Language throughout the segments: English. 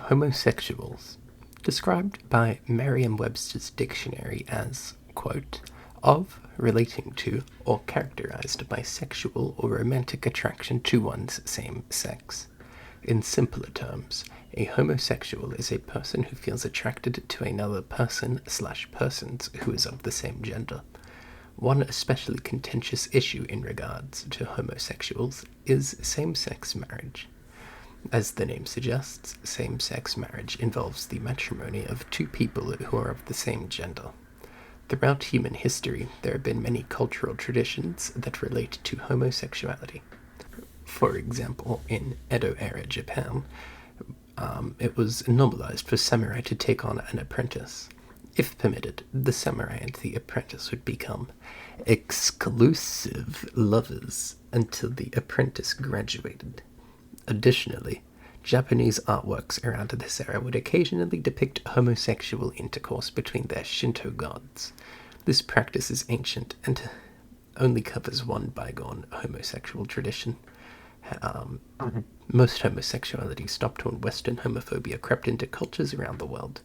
Homosexuals, described by Merriam-Webster's dictionary as, quote, of, relating to, or characterized by sexual or romantic attraction to one's same sex. In simpler terms, a homosexual is a person who feels attracted to another person/persons who is of the same gender. One especially contentious issue in regards to homosexuals is same-sex marriage. As the name suggests, same-sex marriage involves the matrimony of two people who are of the same gender. Throughout human history, there have been many cultural traditions that relate to homosexuality. For example, in Edo-era Japan, it was normalized for samurai to take on an apprentice. If permitted, the samurai and the apprentice would become exclusive lovers until the apprentice graduated. Additionally, Japanese artworks around this era would occasionally depict homosexual intercourse between their Shinto gods. This practice is ancient and only covers one bygone homosexual tradition. Most homosexuality stopped when Western homophobia crept into cultures around the world.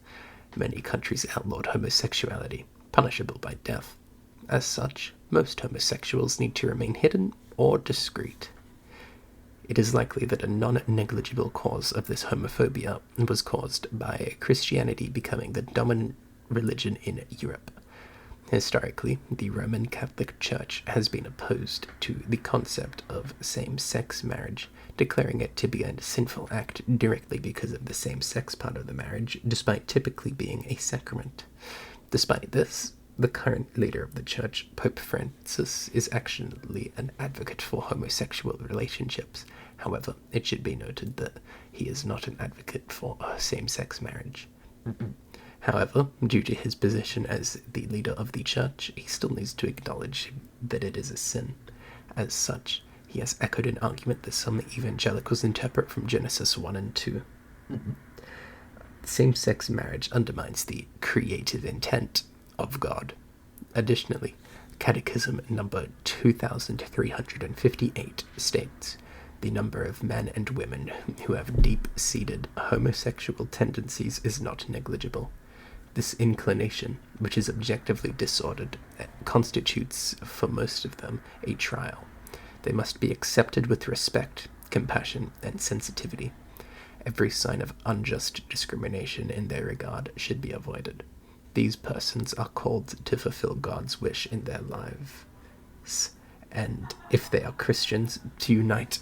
Many countries outlawed homosexuality, punishable by death. As such, most homosexuals need to remain hidden or discreet. It is likely that a non-negligible cause of this homophobia was caused by Christianity becoming the dominant religion in Europe. Historically, the Roman Catholic Church has been opposed to the concept of same-sex marriage, declaring it to be a sinful act directly because of the same-sex part of the marriage, despite typically being a sacrament. Despite this, the current leader of the Church, Pope Francis, is actually an advocate for homosexual relationships. However, it should be noted that he is not an advocate for same-sex marriage. However, due to his position as the leader of the Church, he still needs to acknowledge that it is a sin. As such, he has echoed an argument that some evangelicals interpret from Genesis 1 and 2. Same-sex marriage undermines the creative intent of God. Additionally, Catechism number 2358 states, the number of men and women who have deep-seated homosexual tendencies is not negligible. This inclination, which is objectively disordered, constitutes, for most of them, a trial. They must be accepted with respect, compassion, and sensitivity. Every sign of unjust discrimination in their regard should be avoided. These persons are called to fulfill God's wish in their lives, and if they are Christians, to unite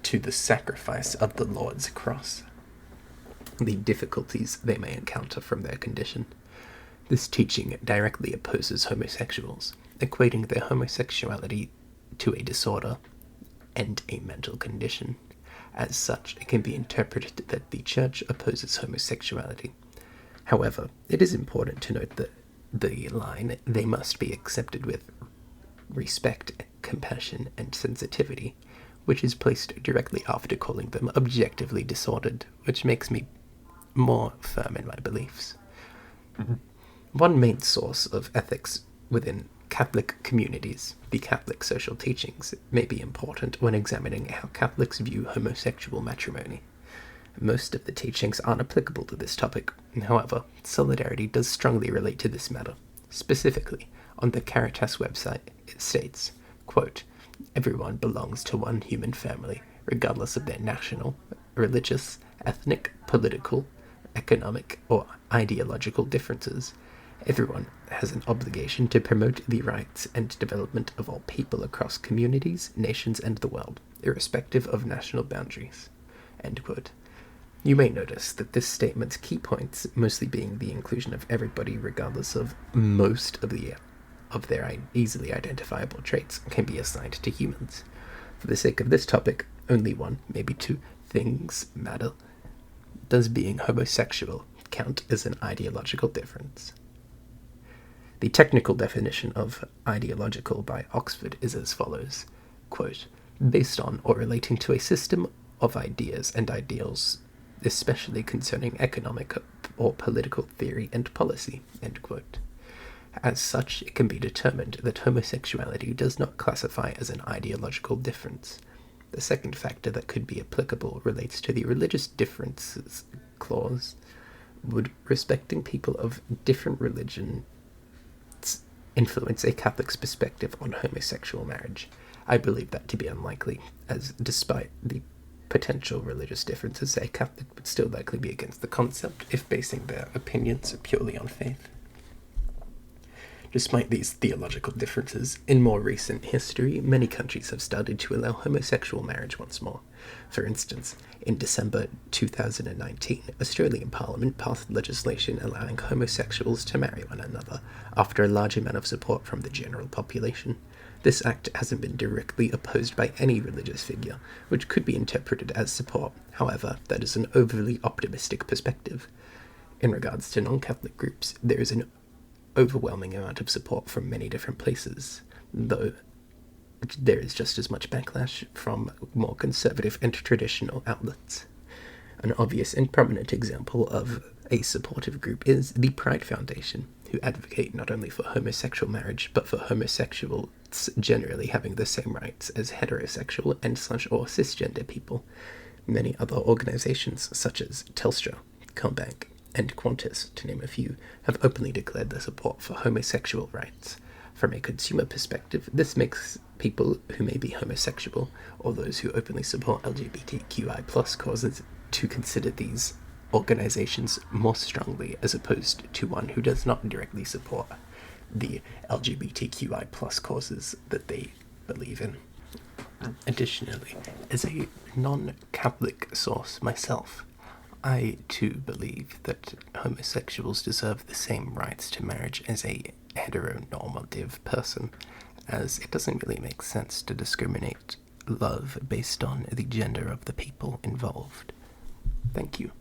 to the sacrifice of the Lord's cross. The difficulties they may encounter from their condition. This teaching directly opposes homosexuals, equating their homosexuality to a disorder and a mental condition. As such, it can be interpreted that the Church opposes homosexuality. However, it is important to note that the line, they must be accepted with respect, compassion, and sensitivity, which is placed directly after calling them objectively disordered, which makes me more firm in my beliefs. One main source of ethics within Catholic communities, the Catholic social teachings, may be important when examining how Catholics view homosexual matrimony. Most of the teachings aren't applicable to this topic. However, Solidarity does strongly relate to this matter. Specifically, on the Caritas website, it states, quote, everyone belongs to one human family, regardless of their national, religious, ethnic, political, economic, or ideological differences. Everyone has an obligation to promote the rights and development of all people across communities, nations, and the world, irrespective of national boundaries. End quote. You may notice that this statement's key points, mostly being the inclusion of everybody regardless of most of their easily identifiable traits, can be assigned to humans. For the sake of this topic, only one, maybe two, things matter. Does being homosexual count as an ideological difference? The technical definition of ideological by Oxford is as follows, quote, based on or relating to a system of ideas and ideals, especially concerning economic or political theory and policy, end quote. As such, it can be determined that homosexuality does not classify as an ideological difference. The second factor that could be applicable relates to the religious differences clause, would respecting people of different religions influence a Catholic's perspective on homosexual marriage? I believe that to be unlikely, as despite the potential religious differences, a Catholic would still likely be against the concept if basing their opinions purely on faith. Despite these theological differences, in more recent history, many countries have started to allow homosexual marriage once more. For instance, in December 2019, Australian Parliament passed legislation allowing homosexuals to marry one another, after a large amount of support from the general population. This act hasn't been directly opposed by any religious figure, which could be interpreted as support. However, that is an overly optimistic perspective. In regards to non-Catholic groups, there is an overwhelming amount of support from many different places, though there is just as much backlash from more conservative and traditional outlets. An obvious and prominent example of a supportive group is the Pride Foundation, who advocate not only for homosexual marriage, but for homosexuals generally having the same rights as heterosexual and/or cisgender people. Many other organizations, such as Telstra, Combank, and Qantas, to name a few, have openly declared their support for homosexual rights. From a consumer perspective, this makes people who may be homosexual, or those who openly support LGBTQI+ causes, to consider these organizations more strongly, as opposed to one who does not directly support the LGBTQI+ causes that they believe in. Additionally, as a non-Catholic source myself, I too believe that homosexuals deserve the same rights to marriage as a heteronormative person, as it doesn't really make sense to discriminate love based on the gender of the people involved. Thank you.